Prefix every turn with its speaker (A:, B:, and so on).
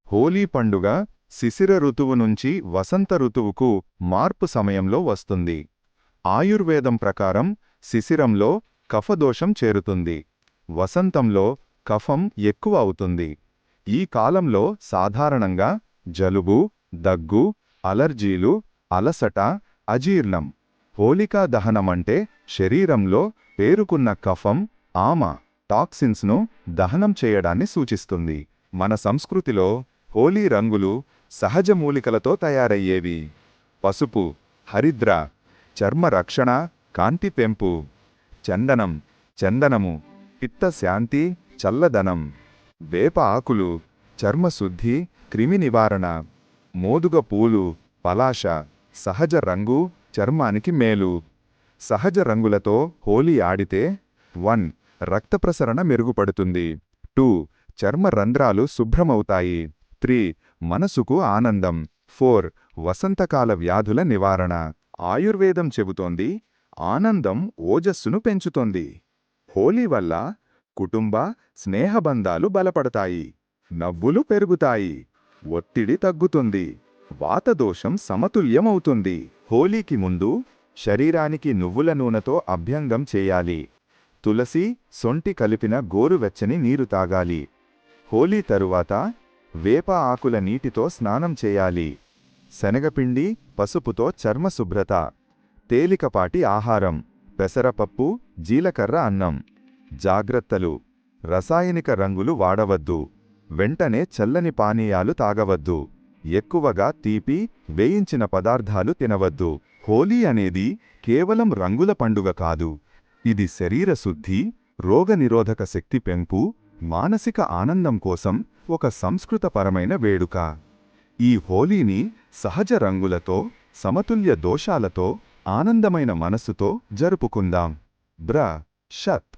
A: హోలీ పండుగ శిశిర ఋతువు నుంచి వసంత ఋతువుకు మార్పు సమయంలో వస్తుంది. ఆయుర్వేదం ప్రకారం శిశిరంలో కఫదోషం చేరుతుంది. వసంతంలో కఫం ఎక్కువ అవుతుంది. ఈ కాలంలో సాధారణంగా జలుబు, దగ్గు, అలర్జీలు, అలసట, అజీర్ణం. హోళికా దహనమంటే శరీరంలో పేరుకున్న కఫం, ఆమ, టాక్సిన్స్ను దహనం చేయడాన్ని సూచిస్తుంది. మన సంస్కృతిలో హోలీ రంగులు సహజ మూలికలతో తయారయ్యేవి. పసుపు, హరిద్ర, చర్మ రక్షణ, కాంతి పెంపు. చందనం, చందనము, పిత్తశాంతి, చల్లదనం. వేప ఆకులు, చర్మశుద్ధి, క్రిమి నివారణ. మోదుగ పూలు, పలాశ, సహజ రంగు, చర్మానికి మేలు. సహజ రంగులతో హోలీ ఆడితే 1. రక్త ప్రసరణ మెరుగుపడుతుంది. 2. చర్మ రంధ్రాలు శుభ్రమవుతాయి. 3. మనసుకు ఆనందం. 4. వసంతకాల వ్యాధుల నివారణ. ఆయుర్వేదం చెబుతోంది ఆనందం ఓజస్సును పెంచుతోంది. హోలీ వల్ల కుటుంబ, స్నేహబంధాలు బలపడతాయి. నవ్వులు పెరుగుతాయి. ఒత్తిడి తగ్గుతుంది. వాతదోషం సమతుల్యమవుతుంది. హోలీకి ముందు శరీరానికి నువ్వుల నూనెతో అభ్యంగం చేయాలి. తులసి, సొంటి కలిపిన గోరువెచ్చని నీరు తాగాలి. హోలీ తరువాత వేప ఆకుల నీటితో స్నానం చేయాలి. శనగపిండి, పసుపుతో చర్మశుభ్రత. తేలికపాటి ఆహారం, పెసరపప్పు, జీలకర్ర అన్నం. జాగ్రత్తలు: రసాయనిక రంగులు వాడవద్దు. వెంటనే చల్లని పానీయాలు తాగవద్దు. ఎక్కువగా తీపి, వేయించిన పదార్థాలు తినవద్దు. హోలీ అనేది కేవలం రంగుల పండుగ కాదు. ఇది శరీర శుద్ధి, రోగనిరోధక శక్తి పెంపు, మానసిక ఆనందం కోసం ఒక సంస్కృతపరమైన వేడుక. ఈ హోలీని సహజ రంగులతో, సమతుల్య దోషాలతో, ఆనందమైన మనస్సుతో జరుపుకుందాం. బ్ర. షత్.